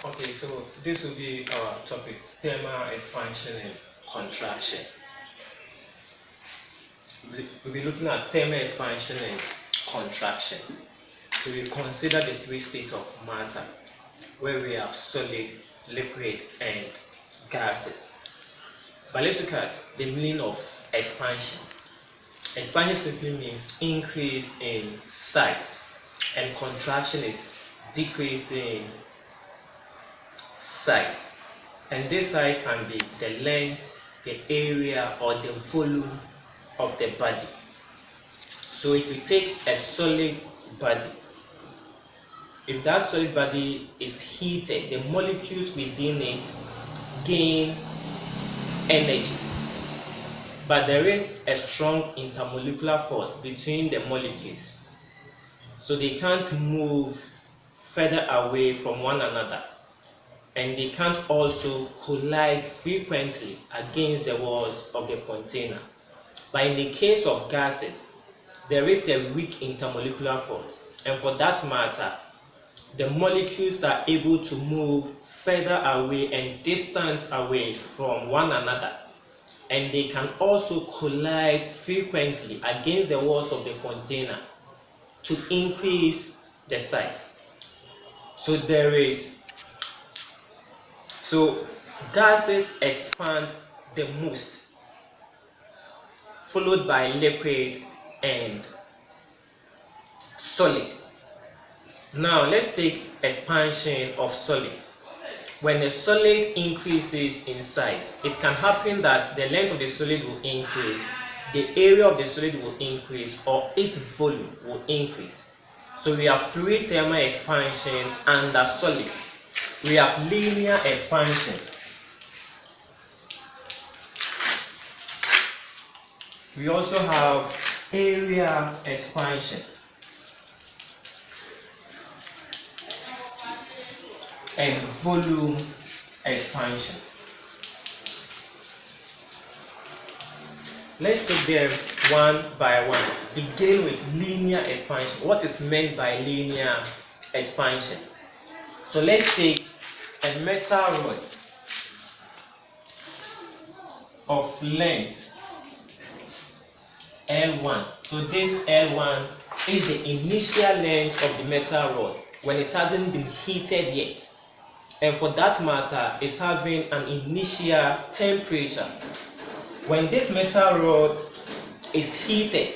Okay, so this will be our topic: thermal expansion and contraction. We'll be looking at thermal expansion and contraction. So we consider the three states of matter, where we have solid, liquid, and gases. But let's look at the meaning of expansion. Expansion simply means increase in size, and contraction is decrease in size. And this size can be the length, the area, or the volume of the body. So if you take a solid body, if that solid body is heated, the molecules within it gain energy. But there is a strong intermolecular force between the molecules, so they can't move further away from one another, and they can't also collide frequently against the walls of the container. But in the case of gases, there is a weak intermolecular force, and for that matter, the molecules are able to move further away and distant away from one another, and they can also collide frequently against the walls of the container to increase the size. So gases expand the most, followed by liquid and solid. Now let's take expansion of solids. When a solid increases in size, it can happen that the length of the solid will increase, the area of the solid will increase, or its volume will increase. So we have three thermal expansion under solids. We have linear expansion, we also have area expansion, and volume expansion. Let's take them one by one. Begin with linear expansion. What is meant by linear expansion? So let's take a metal rod of length L1. So this L1 is the initial length of the metal rod when it hasn't been heated yet. And for that matter, it's having an initial temperature. When this metal rod is heated,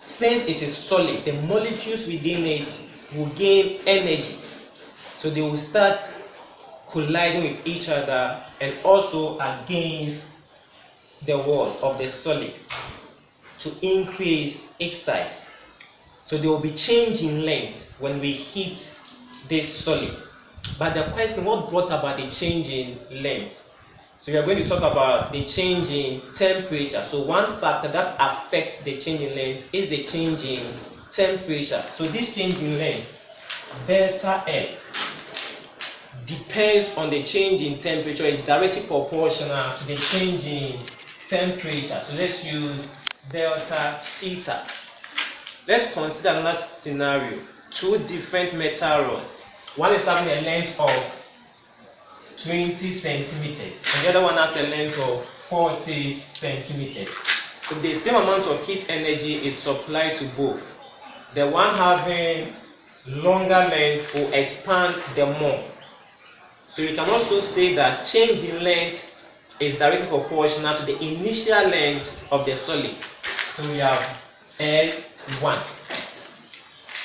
since it is solid, the molecules within it will gain energy. So they will start colliding with each other and also against the wall of the solid to increase its size. So there will be change in length when we heat this solid. But the question, what brought about the change in length? So we are going to talk about the change in temperature. So one factor that affects the change in length is the change in temperature. So this change in length, delta L, depends on the change in temperature, is directly proportional to the change in temperature. So let's use delta theta. Let's consider another scenario. Two different metal rods. One is having a length of 20 centimeters, and the other one has a length of 40 centimeters. If the same amount of heat energy is supplied to both, the one having longer length will expand the more. So you can also say that change in length is directly proportional to the initial length of the solid. So we have L1.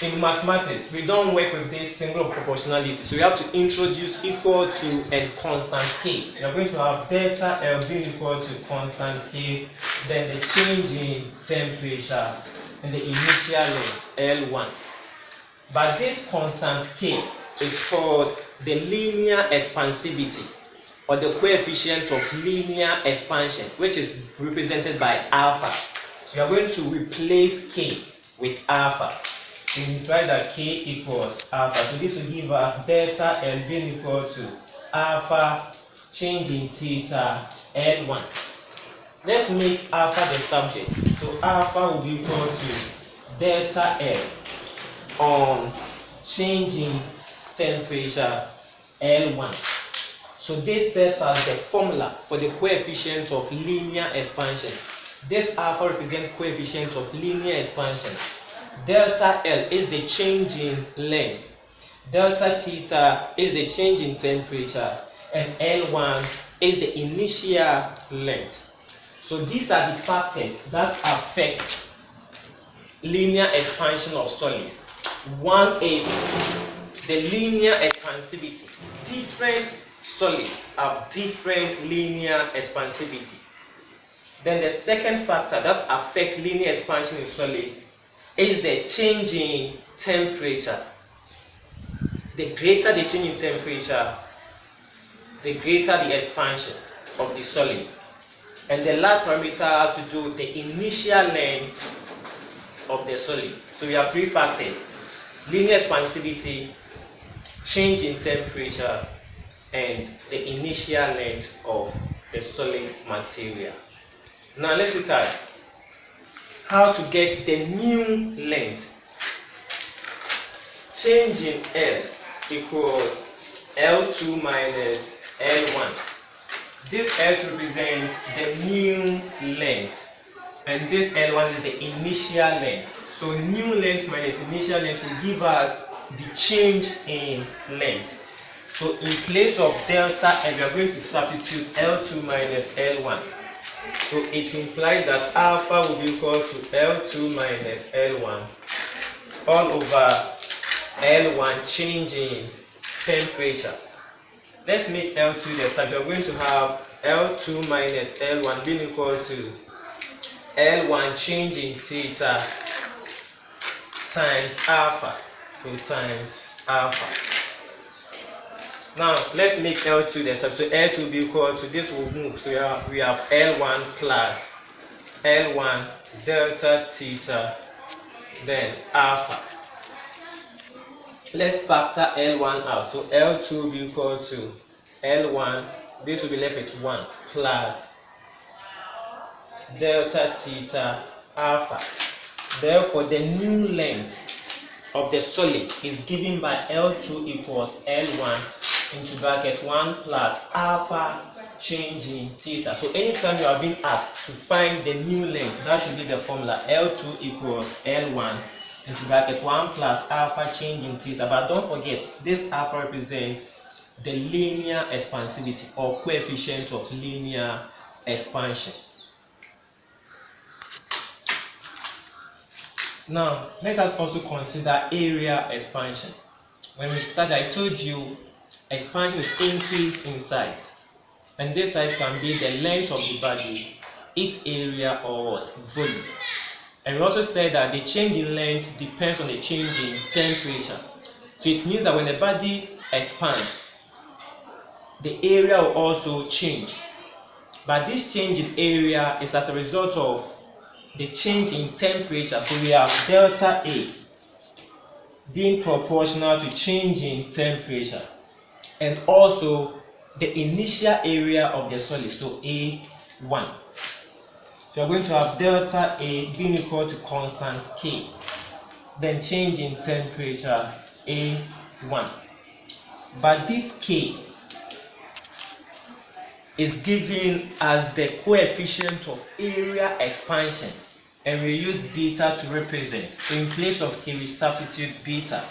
In mathematics, we don't work with this symbol of proportionality, so we have to introduce equal to and constant k. So we are going to have delta L being equal to constant k, then the change in temperature, and the initial length L1. But this constant k is called the linear expansivity, or the coefficient of linear expansion, which is represented by alpha. So we are going to replace k with alpha. So we imply that k equals alpha. So this will give us delta L being equal to alpha change in theta L1. Let's make alpha the subject. So alpha will be equal to delta L on change in temperature L1. So this serves as the formula for the coefficient of linear expansion. This alpha represents coefficient of linear expansion. Delta L is the change in length. Delta theta is the change in temperature. And L1 is the initial length. So these are the factors that affect linear expansion of solids. One is the linear expansivity. Different solids have different linear expansivity. Then the second factor that affects linear expansion in solids is the change in temperature. The greater the change in temperature, the greater the expansion of the solid. And the last parameter has to do with the initial length of the solid. So we have three factors: linear expansivity, change in temperature, and the initial length of the solid material. Now let's look at how to get the new length. Change in L equals L2 minus L1. This L2 represents the new length, and this L1 is the initial length. So new length minus initial length will give us the change in length. So in place of delta L, we are going to substitute L2 minus L1. So it implies that alpha will be equal to L2 minus L1 all over L1 change in temperature. Let's make L2 the subject. We're going to have L2 minus L1 being equal to L1 change in theta times alpha. So times alpha. Now let's make L2 the subject. So L2 will be equal to this will move. So we have L1 plus L1 delta theta then alpha. Let's factor L1 out. So L2 will be equal to L1, this will be left with 1 plus delta theta alpha. Therefore, the new length of the solid is given by L2 equals L1 into bracket 1 plus alpha change in theta. So anytime you are being asked to find the new length, that should be the formula L2 equals L1 into bracket 1 plus alpha change in theta. But don't forget, this alpha represents the linear expansivity or coefficient of linear expansion. Now, let us also consider area expansion. When we started, I told you expansion is increase in size. And this size can be the length of the body, its area, or what? Volume. And we also said that the change in length depends on the change in temperature. So it means that when the body expands, the area will also change. But this change in area is as a result of the change in temperature. So we have delta A being proportional to change in temperature, and also the initial area of the solid, so A1. So we're going to have delta A being equal to constant K, then change in temperature A1. But this K is given as the coefficient of area expansion, and we use beta to represent. So in place of K, we substitute beta.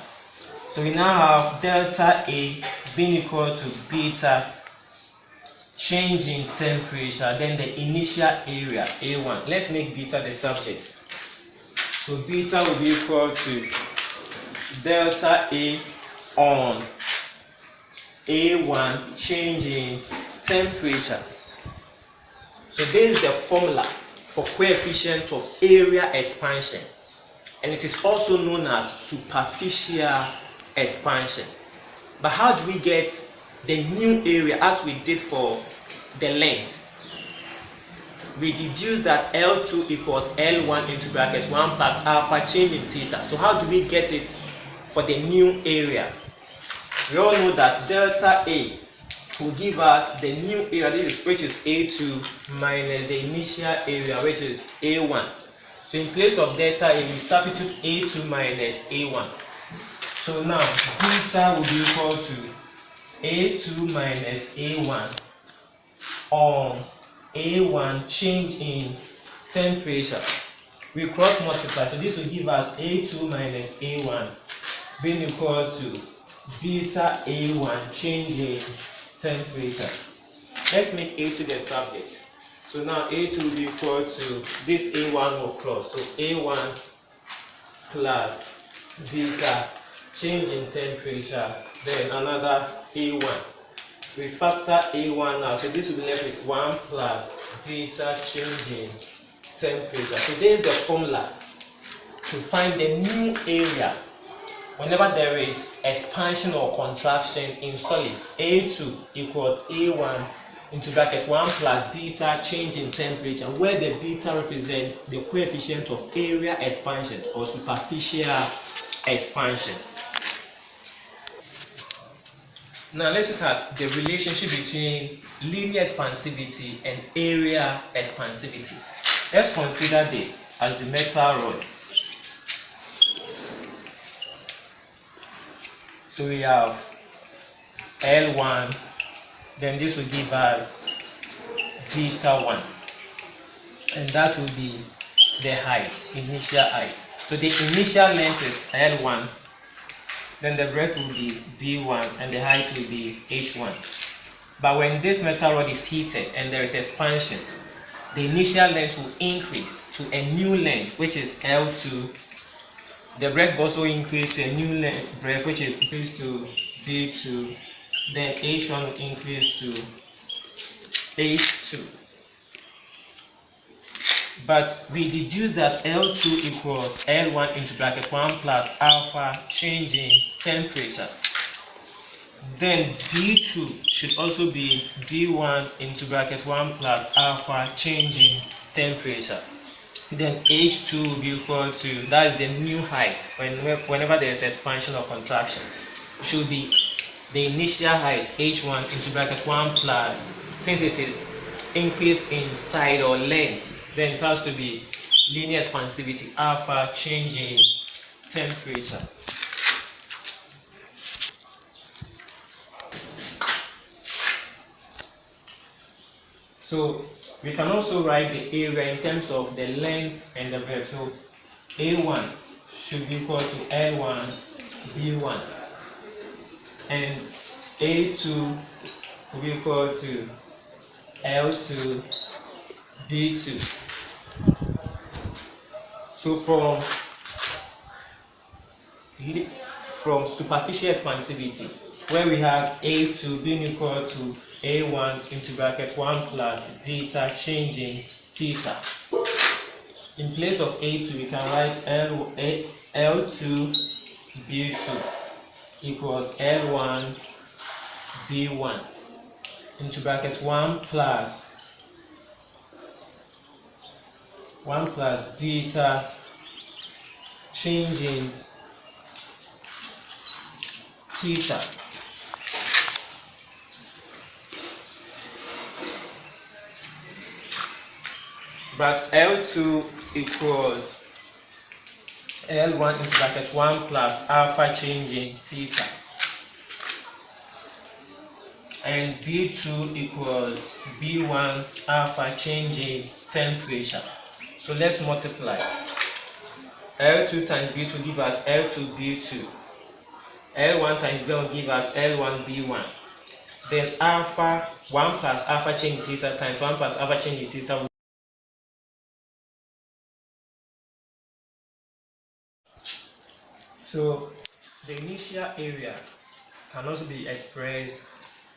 So we now have delta A being equal to beta change in temperature, then the initial area A1. Let's make beta the subject. So beta will be equal to delta A on A1 change in temperature. So this is the formula for coefficient of area expansion, and it is also known as superficial expansion. But how do we get the new area as we did for the length? We deduce that L2 equals L1 into bracket 1 plus alpha change in theta. So how do we get it for the new area? We all know that delta A will give us the new area, which is A2 minus the initial area, which is A1. So in place of delta A, we substitute A2 minus A1. So now beta will be equal to A2 minus A1 on A1 change in temperature. We cross multiply, so this will give us A2 minus A1 being equal to beta A1 change in temperature. Let's make A2 the subject. So now A2 will be equal to this A1 will cross. So A1 plus beta change in temperature, then another A1. We factor A1 now, so this will be left with 1 plus beta change in temperature. So there is the formula to find the new area whenever there is expansion or contraction in solids. A2 equals A1 into bracket 1 plus beta change in temperature, where the beta represents the coefficient of area expansion or superficial expansion. Now let's look at the relationship between linear expansivity and area expansivity. Let's consider this as the metal rod. So we have L1, then this will give us beta 1, and that will be the height, initial height. So the initial length is L1, then the breadth will be B1, and the height will be H1. But when this metal rod is heated and there is expansion, the initial length will increase to a new length, which is L2. The breadth will also increase to a new breadth, which is increased to B2. Then H1 will increase to H2. But we deduce that L2 equals L1 into bracket 1 plus alpha change in temperature. Then B2 should also be B1 into bracket 1 plus alpha change in temperature. Then H2 will be equal to, that is the new height, whenever there is expansion or contraction, should be the initial height H1 into bracket 1 plus, since it is increase in side or length, then it has to be linear expansivity alpha change in temperature. So we can also write the area in terms of the length and the breadth. So A1 should be equal to L1 B1, and A2 will be equal to L2 B2. So from superficial expansivity, where we have A2 being equal to A1 into bracket 1 plus beta changing theta. In place of A2, we can write L2 B2 equals L1 B1 into bracket 1 plus beta changing theta. But L2 equals L1 into bracket 1 plus alpha changing theta. And B2 equals B1 alpha changing temperature. So let's multiply. L2 times B2 give us L2 B2. L1 times B1 will give us L1 B1. Then alpha 1 plus alpha change theta times 1 plus alpha change theta. So the initial area can also be expressed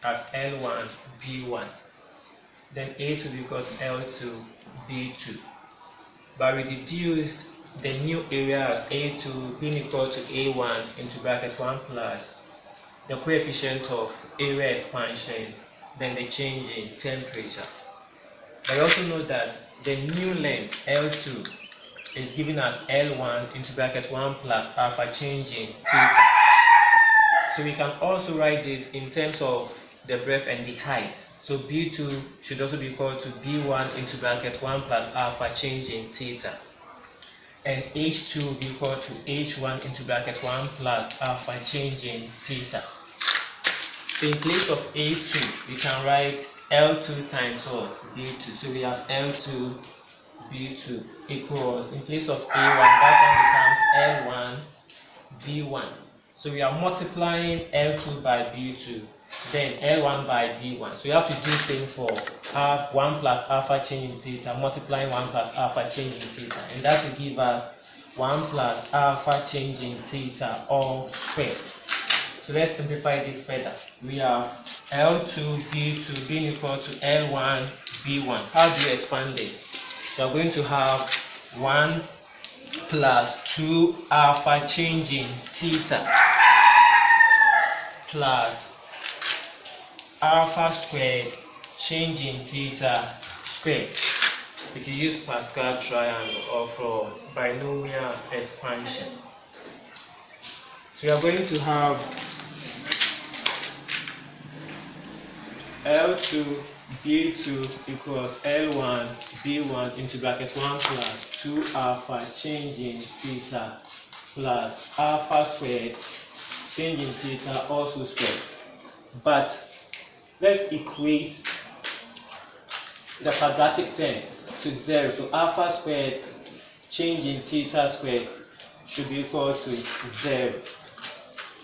as L1 B1. Then A2 will be equal to L2 B2. But we deduced the new area as A2 being equal to A1 into bracket 1 plus the coefficient of area expansion, then the change in temperature. But also know that the new length L2 is given as L1 into bracket 1 plus alpha change in theta. So we can also write this in terms of the breadth and the height. So B2 should also be equal to B1 into bracket 1 plus alpha change in theta. and H2 will be equal to H1 into bracket 1 plus alpha changing theta. So in place of A2, we can write L2 times what? B2. So we have L2 B2 equals, in place of A1, that one becomes L1 B1. So we are multiplying L2 by B2, then L1 by B1. So you have to do the same for 1 plus alpha changing theta, multiplying 1 plus alpha changing theta. And that will give us 1 plus alpha changing theta all squared. So let's simplify this further. We have L2 B2 being equal to L1 B1. How do you expand this? So we're going to have 1 plus 2 alpha changing theta plus alpha squared changing theta squared. If you use Pascal triangle or from binomial expansion. So we are going to have L2 B2 equals L1 B1 into bracket 1 plus 2 alpha changing theta plus alpha squared changing theta also squared. But let's equate the quadratic term to 0. So alpha squared changing theta squared should be equal to 0.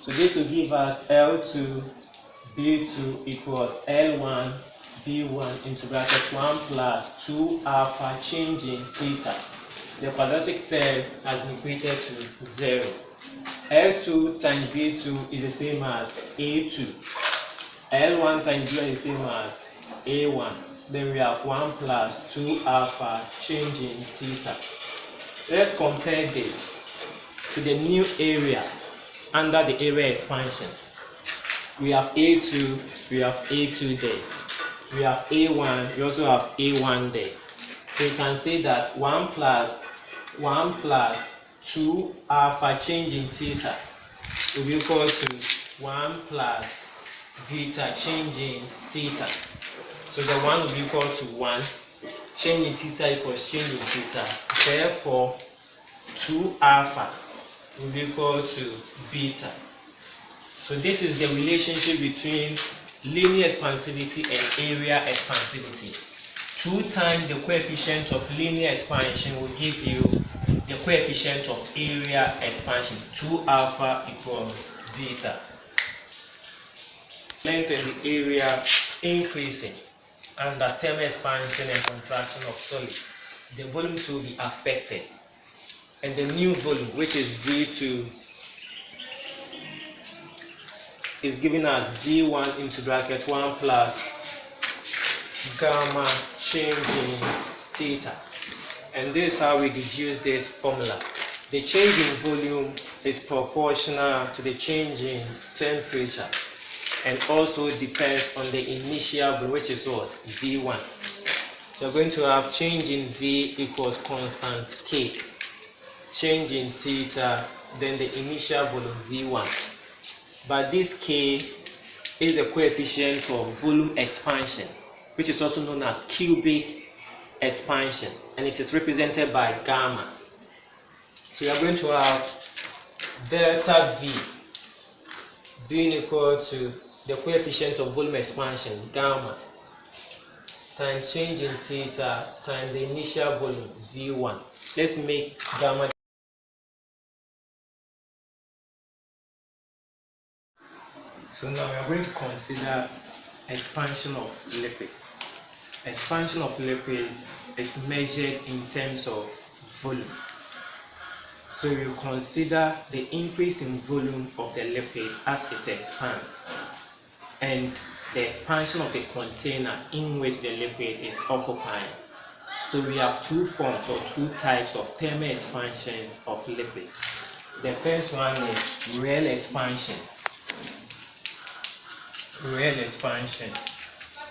So this will give us L2 B2 equals L1 B1 into bracket 1 plus 2 alpha changing theta. The quadratic term has been equated to 0. L2 times B2 is the same as A2. L1 times B1 is the same as A1. Then we have 1 plus 2 alpha changing theta. Let's compare this to the new area under the area expansion. We have A2, we have A2 there. We have A1, we also have A1 there. So you can say that 1 plus 2 alpha changing theta will be equal to 1 plus beta changing theta. So the 1 will be equal to 1. Changing theta equals changing theta. Therefore, 2 alpha will be equal to beta. So this is the relationship between linear expansivity and area expansivity. 2 times the coefficient of linear expansion will give you the coefficient of area expansion. 2 alpha equals beta. Length and the area increasing under thermal expansion and contraction of solids, the volumes will be affected. And the new volume, which is V2, is giving us V1 into bracket 1 plus gamma changing theta. And this is how we deduce this formula. The change in volume is proportional to the change in temperature and also depends on the initial volume, which is what? V1. So we're going to have change in V equals constant K. Change in theta, then the initial volume V1. But this K is the coefficient of volume expansion, which is also known as cubic expansion, and it is represented by gamma. So we are going to have delta V being equal to the coefficient of volume expansion, gamma, times change in theta times the initial volume, V1. Let's make gamma. So now we are going to consider expansion of lipids. Expansion of lipids is measured in terms of volume. So we will consider the increase in volume of the lipid as it expands and the expansion of the container in which the lipid is occupying. So we have 2 forms or 2 types of thermal expansion of lipids. The first one is real expansion,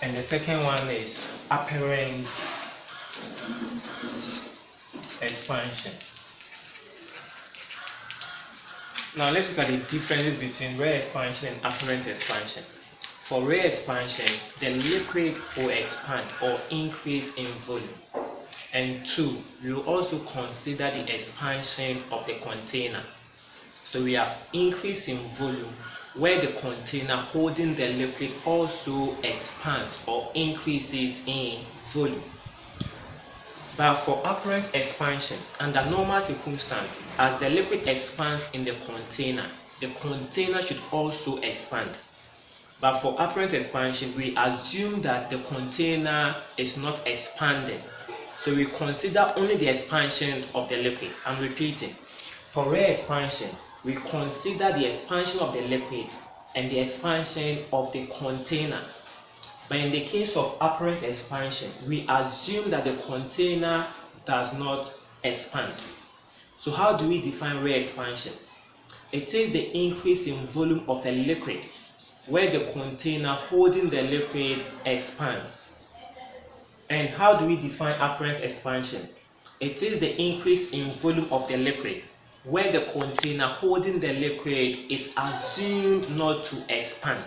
and the second one is apparent expansion. Now let's look at the differences between real expansion and apparent expansion. For real expansion, the liquid will expand or increase in volume. And 2, we will also consider the expansion of the container. So we have increase in volume where the container holding the liquid also expands or increases in volume. But for apparent expansion, under normal circumstances, as the liquid expands in the container should also expand. But for apparent expansion, we assume that the container is not expanding. So we consider only the expansion of the liquid. I'm repeating. For rate expansion, we consider the expansion of the liquid and the expansion of the container. But in the case of apparent expansion, we assume that the container does not expand. So how do we define rate expansion? It is the increase in volume of a liquid where the container holding the liquid expands. And how do we define apparent expansion? It is the increase in volume of the liquid where the container holding the liquid is assumed not to expand.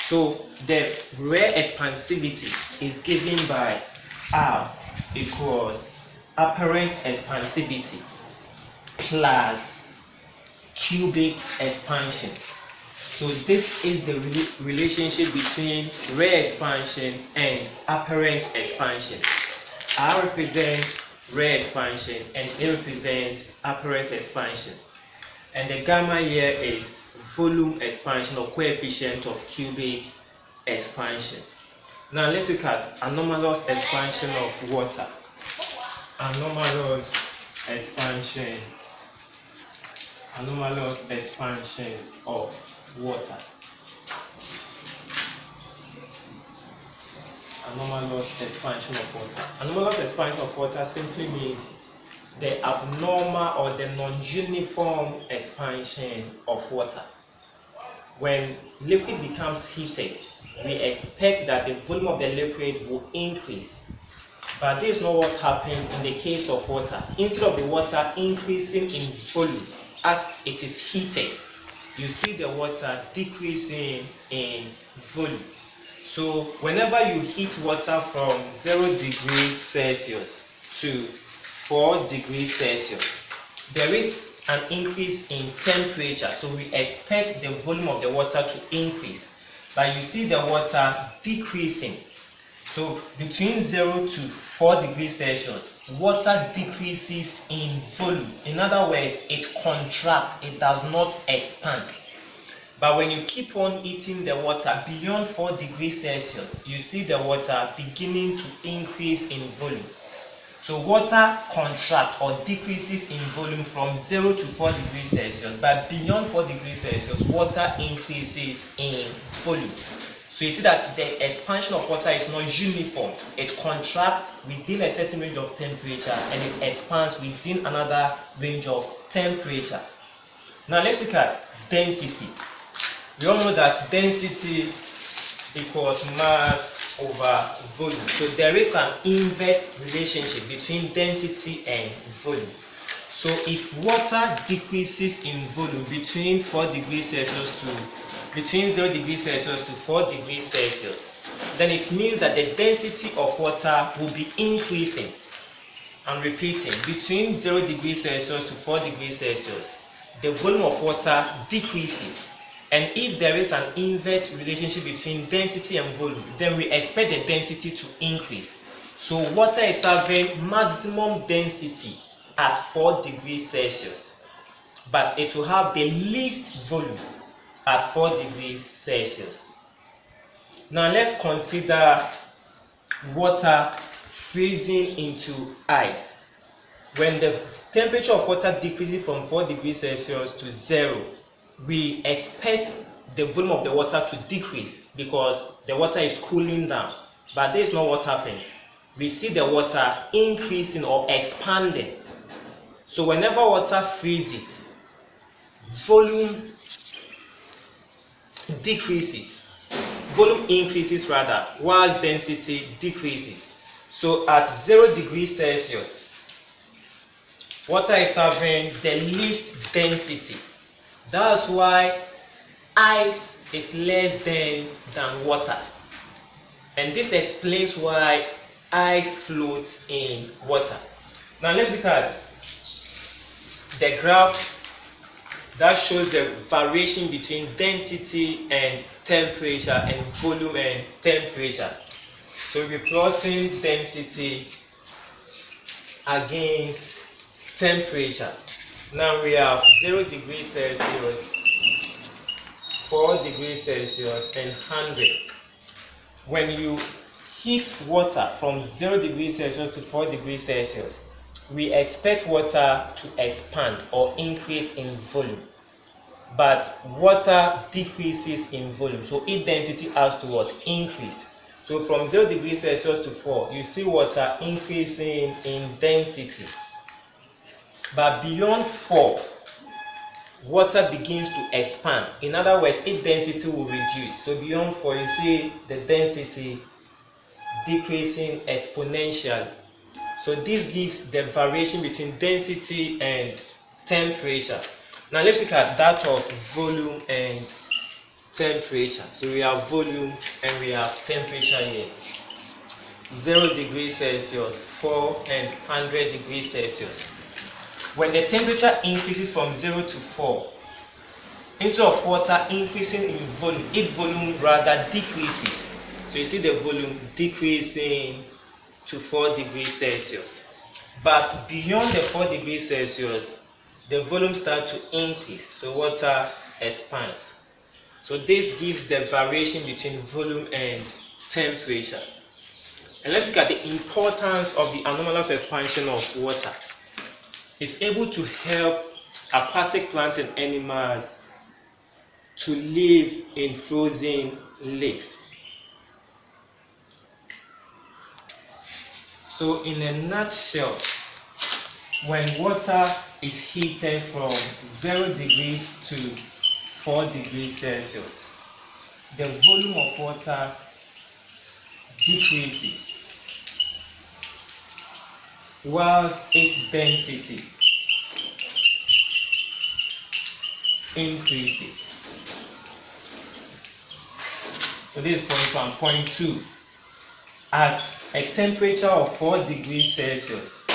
So the rate expansivity is given by R equals apparent expansivity plus cubic expansion. So this is the relationship between rate expansion and apparent expansion. R represents rate expansion and A represents apparent expansion. And the gamma here is volume expansion or coefficient of cubic expansion. Now let's look at anomalous expansion of water. Anomalous expansion of water. Anomalous expansion of water. Anomalous expansion of water simply means the abnormal or the non-uniform expansion of water. When liquid becomes heated, we expect that the volume of the liquid will increase. But this is not what happens in the case of water. Instead of the water increasing in volume as it is heated, you see the water decreasing in volume. So whenever you heat water from 0 degrees Celsius to 4 degrees Celsius, there is an increase in temperature. So we expect the volume of the water to increase. But you see the water decreasing. So between 0 to 4 degrees Celsius, water decreases in volume. In other words, it contracts, it does not expand. But when you keep on heating the water beyond 4 degrees Celsius, you see the water beginning to increase in volume. So water contracts or decreases in volume from 0 to 4 degrees Celsius, but beyond 4 degrees Celsius, water increases in volume. So you see that the expansion of water is not uniform. It contracts within a certain range of temperature and it expands within another range of temperature. Now let's look at density. We all know that density equals mass over volume. So there is an inverse relationship between density and volume. So if water decreases in volume between 0 degrees Celsius to 4 degrees Celsius, then it means that the density of water will be increasing. I'm repeating, between 0 degrees Celsius to 4 degrees Celsius, the volume of water decreases. And if there is an inverse relationship between density and volume, then we expect the density to increase. So water is having maximum density at 4 degrees Celsius, but it will have the least volume at 4 degrees Celsius. Now let's consider water freezing into ice. When the temperature of water decreases from 4 degrees Celsius to 0, we expect the volume of the water to decrease because the water is cooling down. But this is not what happens. We see the water increasing or expanding. So whenever water freezes, volume decreases. Volume increases rather, whilst density decreases. So at 0 degrees Celsius, water is having the least density. That's why ice is less dense than water. And this explains why ice floats in water. Now let's look at the graph that shows the variation between density and temperature and volume and temperature. So we're plotting density against temperature. Now we have 0 degrees Celsius, 4 degrees Celsius, and 100. When you heat water from 0 degrees Celsius to 4 degrees Celsius, we expect water to expand or increase in volume. But water decreases in volume, so its density has to what? Increase. So from 0 degrees Celsius to 4, you see water increasing in density. But beyond 4, water begins to expand. In other words, its density will reduce. So beyond 4, you see the density decreasing exponentially. So this gives the variation between density and temperature. Now let's look at that of volume and temperature. So we have volume and we have temperature here. 0 degrees Celsius, 4 and 100 degrees Celsius. When the temperature increases from 0 to 4, instead of water increasing in volume, its volume rather decreases. So you see the volume decreasing to 4 degrees Celsius. But beyond the 4 degrees Celsius, the volume starts to increase, so water expands. So this gives the variation between volume and temperature. And let's look at the importance of the anomalous expansion of water. It's able to help aquatic plants and animals to live in frozen lakes. So in a nutshell, when water is heated from 0 degrees to 4 degrees Celsius, the volume of water decreases whilst its density increases. So this is point 1. Point 2. At a temperature of 4 degrees Celsius,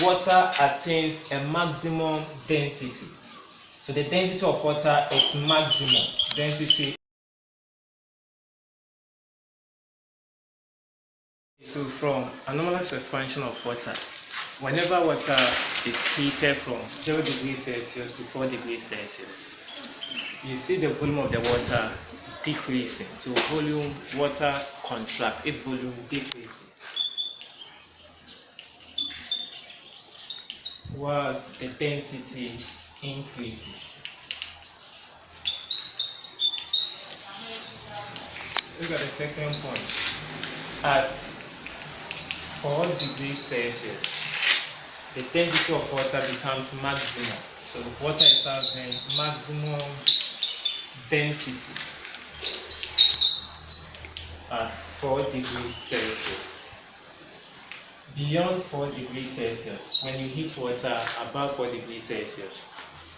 water attains a maximum density. So the density of water is maximum density. So from anomalous expansion of water, whenever water is heated from 0 degrees Celsius to 4 degrees Celsius, you see the volume of the water decreasing. So volume, water contracts, its volume decreases, whilst the density increases. Look at the second point. At 4 degrees Celsius, the density of water becomes maximum. So the water is having maximum density at 4 degrees Celsius. Beyond 4 degrees Celsius, when you heat water above 4 degrees Celsius,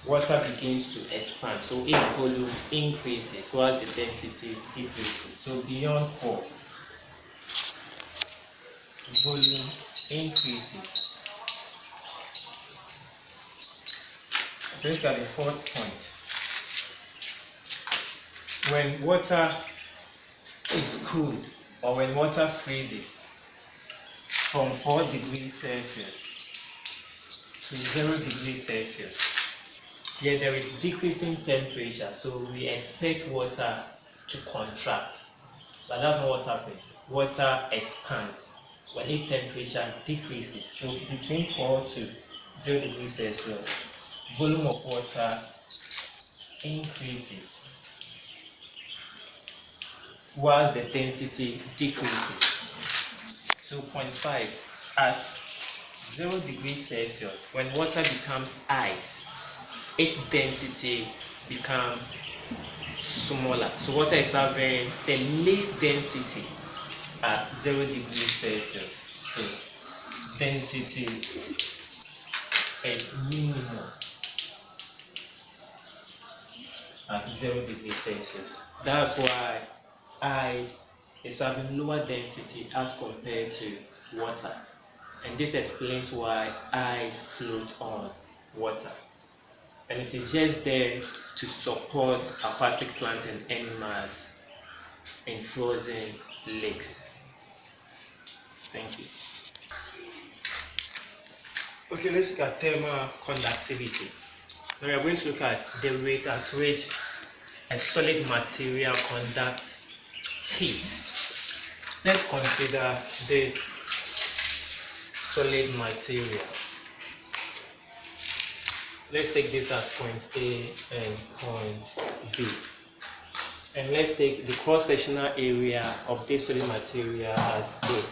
water begins to expand. So its volume increases while the density decreases. So beyond 4, volume increases. Let's look at the fourth point. When water is cooled or when water freezes from 4 degrees Celsius to 0 degrees Celsius, here there is decreasing temperature, so we expect water to contract. But that's not what happens. Water expands when its temperature decreases. So between 4 to 0 degrees Celsius, volume of water increases whilst the density decreases. So point 5, at 0 degrees Celsius, when water becomes ice, its density becomes smaller. So water is having the least density at 0 degrees Celsius. So density is minimal at 0 degrees Celsius. That's why ice is having lower density as compared to water. And this explains why ice floats on water. And it is just there to support aquatic plant and animals in frozen lakes. Thank you. Okay, let's look at thermal conductivity. Now we are going to look at the rate at which a solid material conducts heat. Let's consider this solid material. Let's take this as point A and point B. And let's take the cross-sectional area of this solid material as A.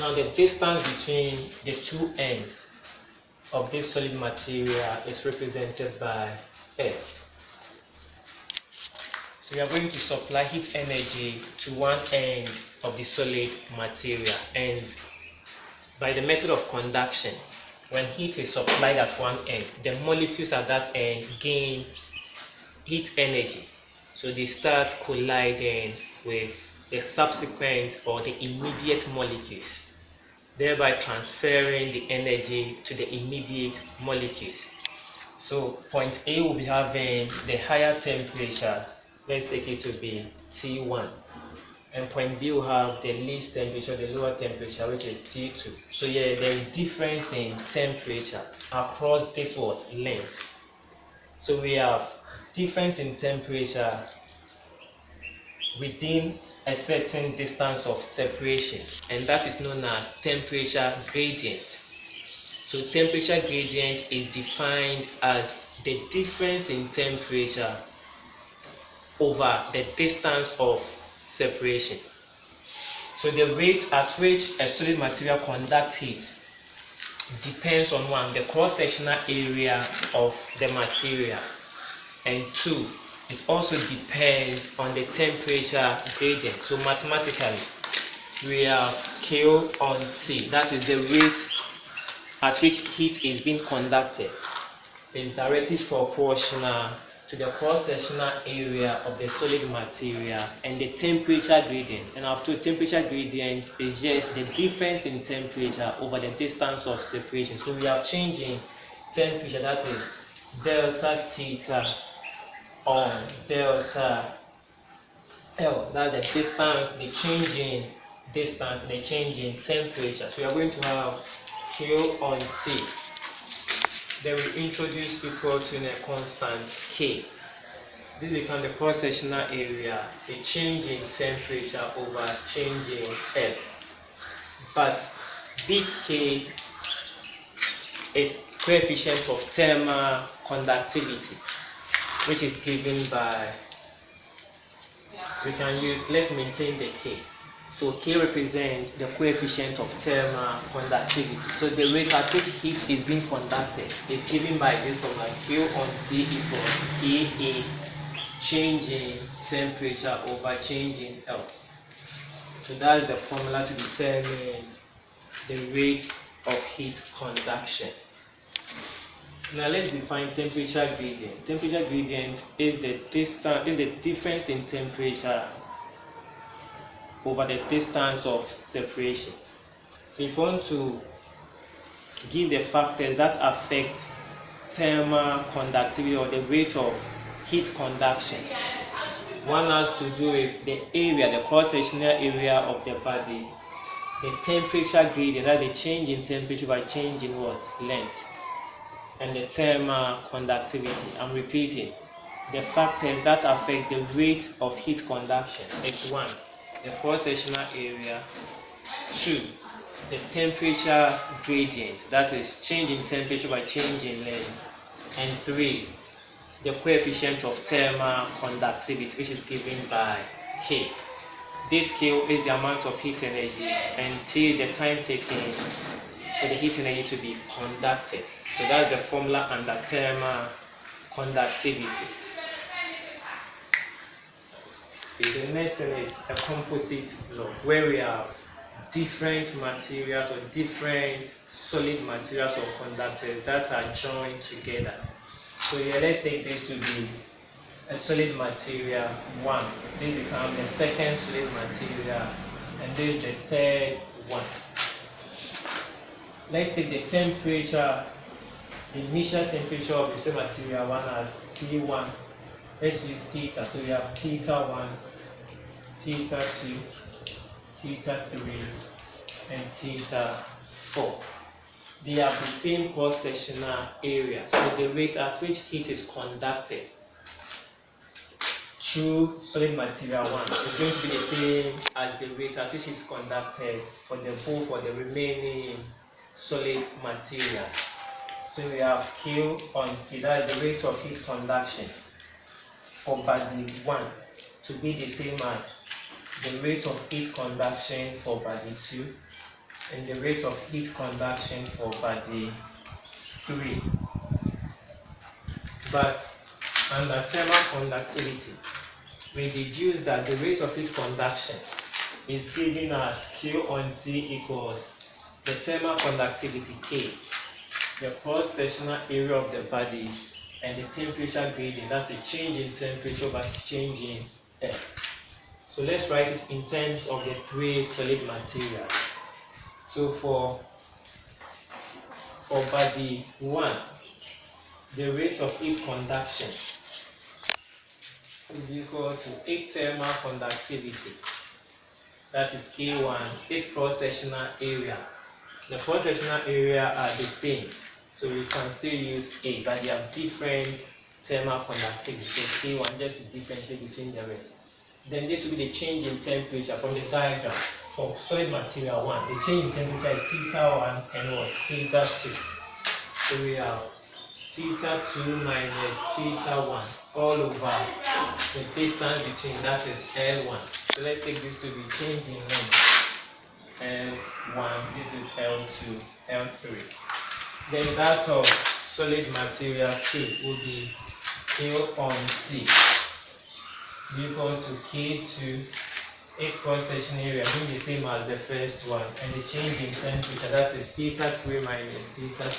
Now the distance between the two ends of this solid material is represented by F. So we are going to supply heat energy to one end of the solid material, and by the method of conduction, when heat is supplied at one end, the molecules at that end gain heat energy. So they start colliding with the subsequent or the immediate molecules, thereby transferring the energy to the immediate molecules. So point A will be having the higher temperature. Let's take it to be T1. And point B will have the least temperature, the lower temperature, which is T2. So yeah, there is difference in temperature across this length. So we have difference in temperature within a certain distance of separation, and that is known as temperature gradient. So temperature gradient is defined as the difference in temperature over the distance of separation. So the rate at which a solid material conducts heat depends on one, the cross-sectional area of the material, and two, it also depends on the temperature gradient. So mathematically, we have Q on T, that is the rate at which heat is being conducted, is directly proportional to the cross-sectional area of the solid material and the temperature gradient. And after temperature gradient is just the difference in temperature over the distance of separation. So we have changing temperature, that is delta theta on delta L. That's the distance, the change in distance, the change in temperature. So we are going to have Q on T. Then we introduce equal to a constant K. This becomes the cross-sectional area, a change in temperature over change in F. But this K is coefficient of thermal conductivity, which is given by, we can use, let's maintain the K. So K represents the coefficient of thermal conductivity. So the rate at which heat is being conducted is given by this formula, Q on T equals Ka, change in temperature over change in L. So that's the formula to determine the rate of heat conduction. Now let's define temperature gradient. Temperature gradient is the difference in temperature over the distance of separation. So if you want to give the factors that affect thermal conductivity or the rate of heat conduction, one has to do with the area, the cross-sectional area of the body, the temperature gradient, that the change in temperature by change in length, and the thermal conductivity. I'm repeating, the factors that affect the rate of heat conduction is one, the cross-sectional area, two, the temperature gradient, that is change in temperature by change in length, and three, the coefficient of thermal conductivity, which is given by K. This K is the amount of heat energy, and T is the time taken for the heat energy to be conducted. So that's the formula under thermal conductivity. The next thing is a composite law, where we have different materials or different solid materials or conductors that are joined together. So here, let's take this to be a solid material 1. This becomes the second solid material and this is the third one. Let's take the temperature, the initial temperature of the solid material 1 as T1. Let's use theta. So we have theta 1, theta 2, theta 3, and theta 4. They have the same cross-sectional area. So the rate at which heat is conducted through solid material 1 is going to be the same as the rate at which is conducted for the remaining solid materials. So we have Q on T, that is the rate of heat conduction for body 1 to be the same as the rate of heat conduction for body 2 and the rate of heat conduction for body 3. But under thermal conductivity, we deduce that the rate of heat conduction is given as Q on T equals the thermal conductivity K, the cross-sectional area of the body, and the temperature gradient. That's a change in temperature by change in air. So let's write it in terms of the 3 solid materials. So for body 1, the rate of heat conduction is equal to 8 thermal conductivity, that is K1, 8 cross-sectional area. The cross-sectional area are the same, so we can still use 8, but they have different thermal conductivity. So K1 just to differentiate between the rest. Then this will be the change in temperature from the diagram for solid material 1. The change in temperature is theta 1 and what? Theta 2. So we have theta 2 minus theta 1 all over the distance between, that is L1. So let's take this to be change in length. L1, this is L2, L3. Then that of solid material 2 will be Q on T equal to K2, 8 cross-section area being the same as the first one, and the change in temperature, that is theta 3 minus theta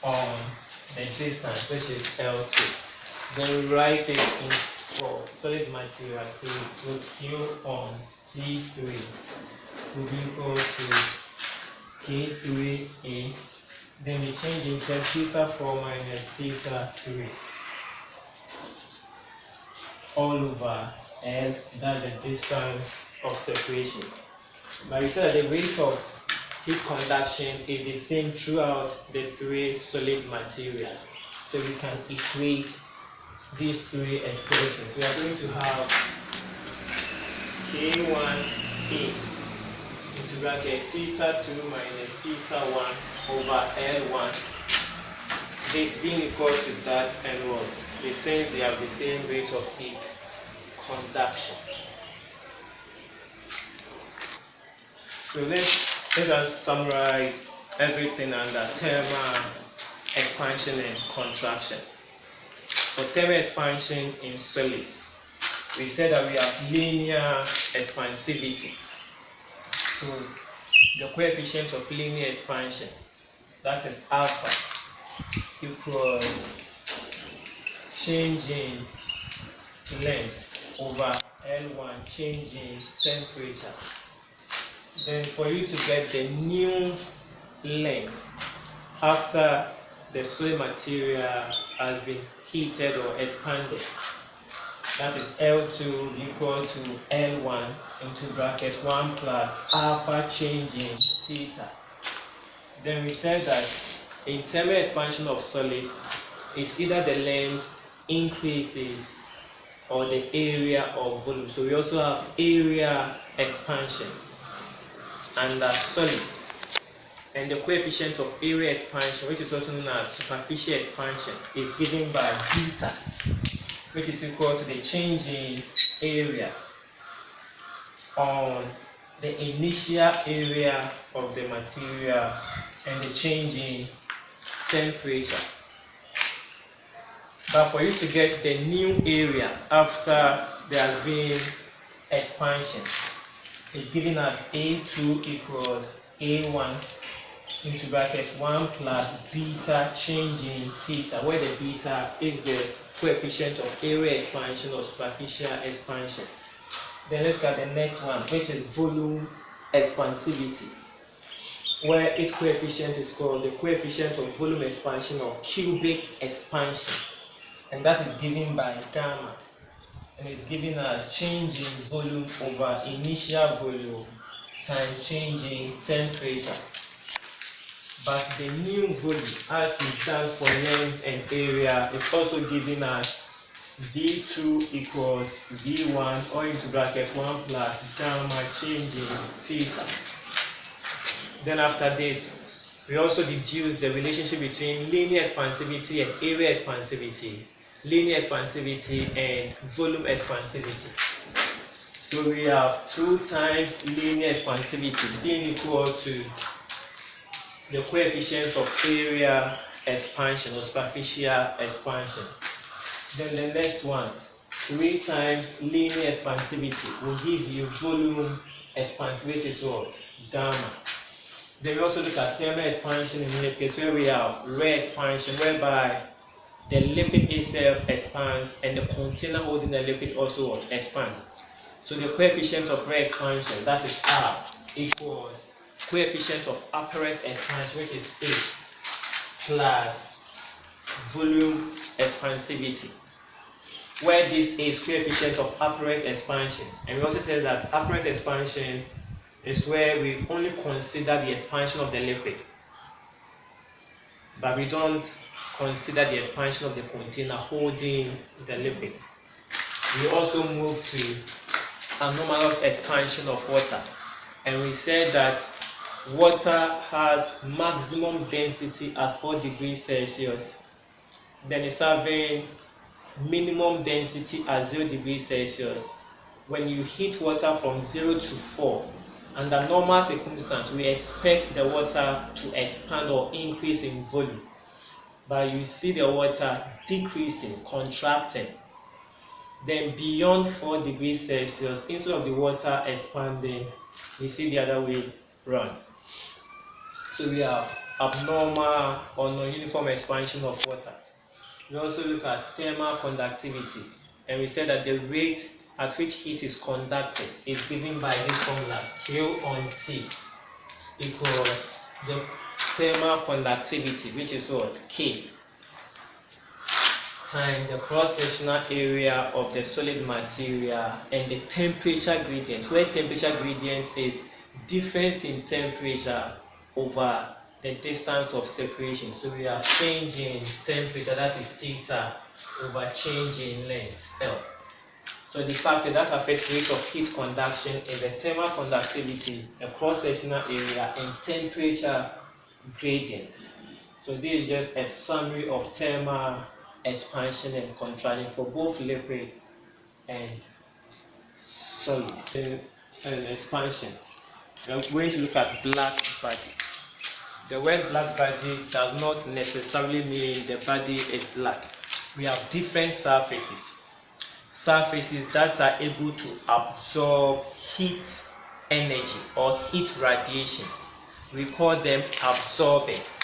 2 on the distance, which is L2. Then we write it in for solid material 3. So Q on T3 will be equal to K3A. Then the change in theta 4 minus theta 3 all over L, that's the distance of separation. But we said that the rate of heat conduction is the same throughout the 3 solid materials. So we can equate these 3 expressions. We are going to have K1A into bracket theta 2 minus theta 1 over L1. This being equal to that and what? They have the same rate of heat conduction. So let us summarize everything under thermal expansion and contraction. For thermal expansion in solids, we said that we have linear expansivity. So the coefficient of linear expansion, that is alpha, equals change in length over L1 change in temperature. Then for you to get the new length after the solid material has been heated or expanded, that is L2 equal to L1 into bracket 1 plus alpha change in theta. Then we said that in thermal expansion of solids, it's either the length increases or the area of volume. So we also have area expansion under solids. And the coefficient of area expansion, which is also known as superficial expansion, is given by beta, which is equal to the change in area on the initial area of the material and the change in temperature. But for you to get the new area after there has been expansion, it's given as A2 equals A1 into bracket 1 plus beta change in theta, where the beta is the coefficient of area expansion or superficial expansion. Then let's look at the next one, which is volume expansivity, where its coefficient is called the coefficient of volume expansion or cubic expansion, and that is given by gamma, and it's given as change in volume over initial volume times change in temperature. But the new volume, as we've done for length and area, is also given as V2 equals V1 or into bracket 1 plus gamma change in theta. Then after this, we also deduce the relationship between linear expansivity and area expansivity, linear expansivity and volume expansivity. So we have 2 times linear expansivity being equal to the coefficient of area expansion or superficial expansion. Then the next one, 3 times linear expansivity will give you volume expansivity, is what? Gamma. Then we also look at thermal expansion in lipids, where we have rate expansion, whereby the lipid itself expands and the container holding the lipid also expand. So the coefficient of rate expansion, that is R, equals coefficient of apparent expansion, which is A, plus volume expansivity, where this is coefficient of apparent expansion. And we also say that apparent expansion is where we only consider the expansion of the liquid, but we don't consider the expansion of the container holding the liquid. We also move to anomalous expansion of water, and we said that water has maximum density at 4 degrees Celsius, then it's having minimum density at 0 degrees Celsius. When you heat water from 0 to 4, under normal circumstances, we expect the water to expand or increase in volume, but you see the water decreasing, contracting. Then beyond 4 degrees Celsius, instead of the water expanding, we see the other way round. So we have abnormal or non-uniform expansion of water. We also look at thermal conductivity, and we said that the rate at which heat is conducted is given by this formula, Q on T equals the thermal conductivity, which is what? K, times the cross-sectional area of the solid material and the temperature gradient, where temperature gradient is difference in temperature over the distance of separation. So we have change in temperature, that is theta, over change in length, L. So the factor that affects rate of heat conduction is the thermal conductivity, the cross-sectional area, and temperature gradient. So this is just a summary of thermal expansion and contraction for both liquid and solids. Expansion. We are going to look at Blackbody. The word Blackbody does not necessarily mean the body is black. We have different surfaces that are able to absorb heat energy or heat radiation. We call them absorbers.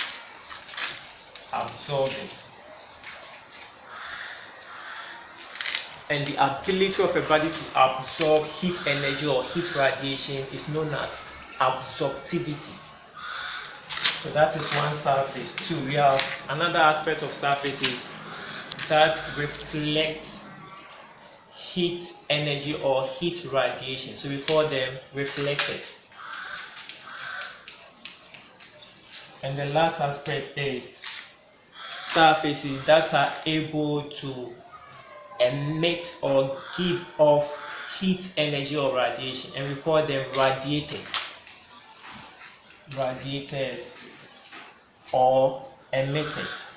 And the ability of a body to absorb heat energy or heat radiation is known as absorptivity. So that is one surface. 2, we have another aspect of surfaces that reflects heat energy or heat radiation. So we call them reflectors. And the last aspect is surfaces that are able to emit or give off heat energy or radiation, and we call them radiators or emitters.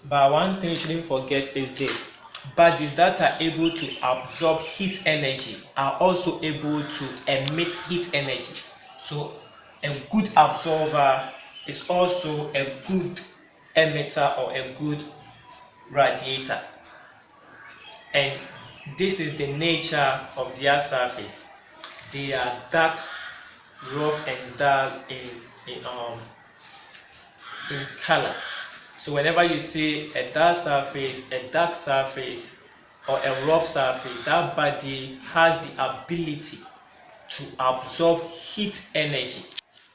But one thing you shouldn't forget is this: bodies that are able to absorb heat energy are also able to emit heat energy. So a good absorber is also a good emitter or a good radiator. And this is the nature of their surface. They are dark, rough, and dull in color. So whenever you see a dark surface, or a rough surface, that body has the ability to absorb heat energy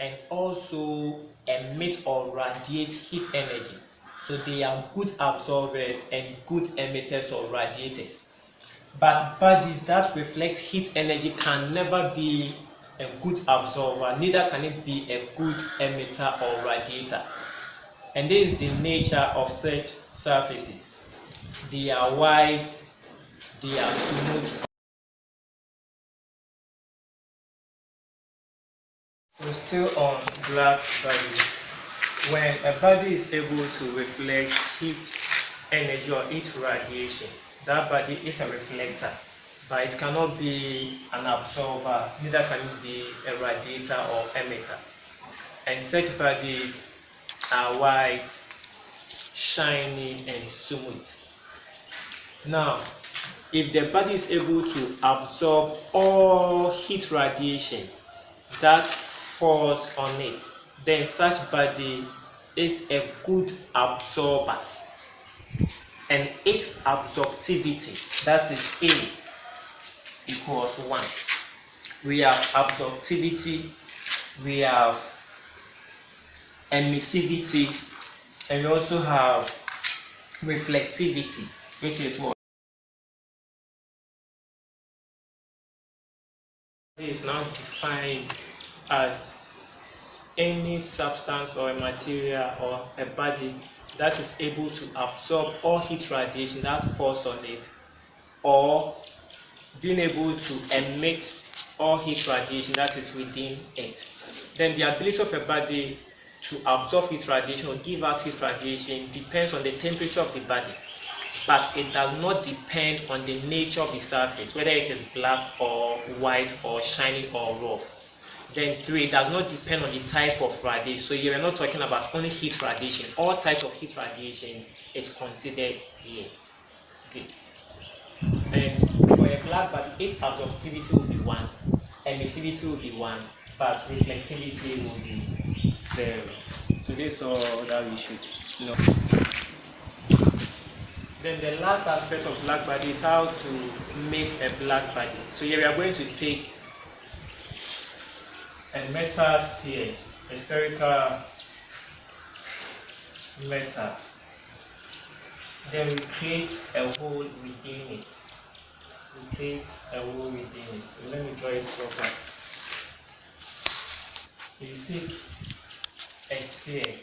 and also emit or radiate heat energy. So they are good absorbers and good emitters or radiators. But bodies that reflect heat energy can never be a good absorber, neither can it be a good emitter or radiator. And this is the nature of such surfaces. They are white, they are smooth. We're still on black bodies. When a body is able to reflect heat energy or heat radiation, that body is a reflector, but it cannot be an absorber, neither can it be a radiator or emitter. And such bodies are white, shiny, and smooth. Now, if the body is able to absorb all heat radiation that falls on it, then such body is a good absorber. And its absorptivity, that is A, equals 1. We have absorptivity, we have emissivity, and we also have reflectivity, which is what is now defined as any substance or a material or a body that is able to absorb all heat radiation that falls on it, or being able to emit all heat radiation that is within it. Then the ability of a body to absorb heat radiation or give out heat radiation depends on the temperature of the body, but it does not depend on the nature of the surface, whether it is black or white or shiny or rough. Then 3, it does not depend on the type of radiation. So here we're not talking about only heat radiation. All types of heat radiation is considered here. Okay. And for a black body, its absorptivity will be 1, emissivity will be 1, but reflectivity will be 0. So this is all that we should know. Then the last aspect of black body is how to make a black body. So here we are going to take a metal sphere, a spherical metal. Then we create a hole within it. We create a hole within it. So let me draw it properly. So you take a sphere,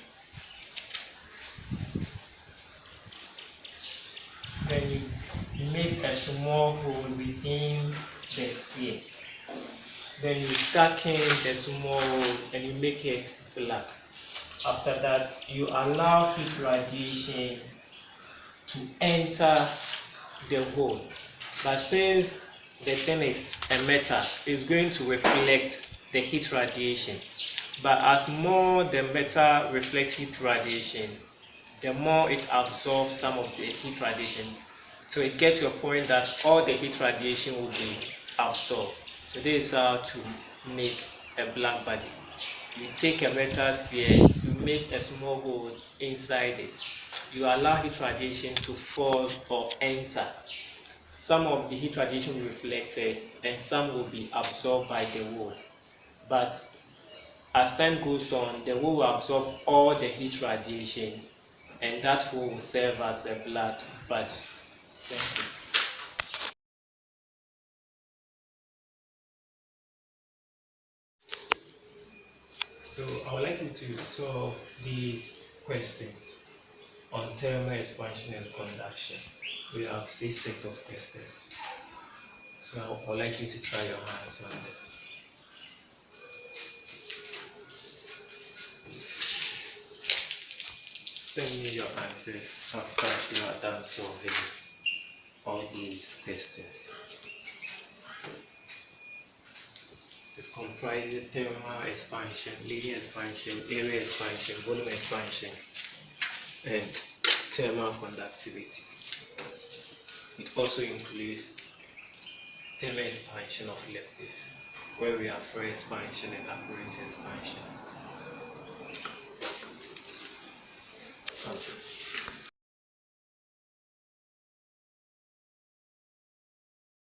then you make a small hole within the sphere. Then you darken the small hole and you make it black. After that, you allow heat radiation to enter the hole. But since the thing is a metal, it's going to reflect the heat radiation. But as more the metal reflects heat radiation, the more it absorbs some of the heat radiation. So it gets to a point that all the heat radiation will be absorbed. So this is how to make a black body. You take a metal sphere, you make a small hole inside it. You allow heat radiation to fall or enter. Some of the heat radiation will be reflected and some will be absorbed by the hole. But as time goes on, the hole will absorb all the heat radiation, and that hole will serve as a black body. Thank you. So I would like you to solve these questions on thermal expansion and conduction. We have 6 sets of questions. So I would like you to try your hands on them. Send me your answers after you are done solving all these questions. It comprises thermal expansion, linear expansion, area expansion, volume expansion, and thermal conductivity. It also includes thermal expansion of liquids, where we have free expansion and apparent expansion. Okay.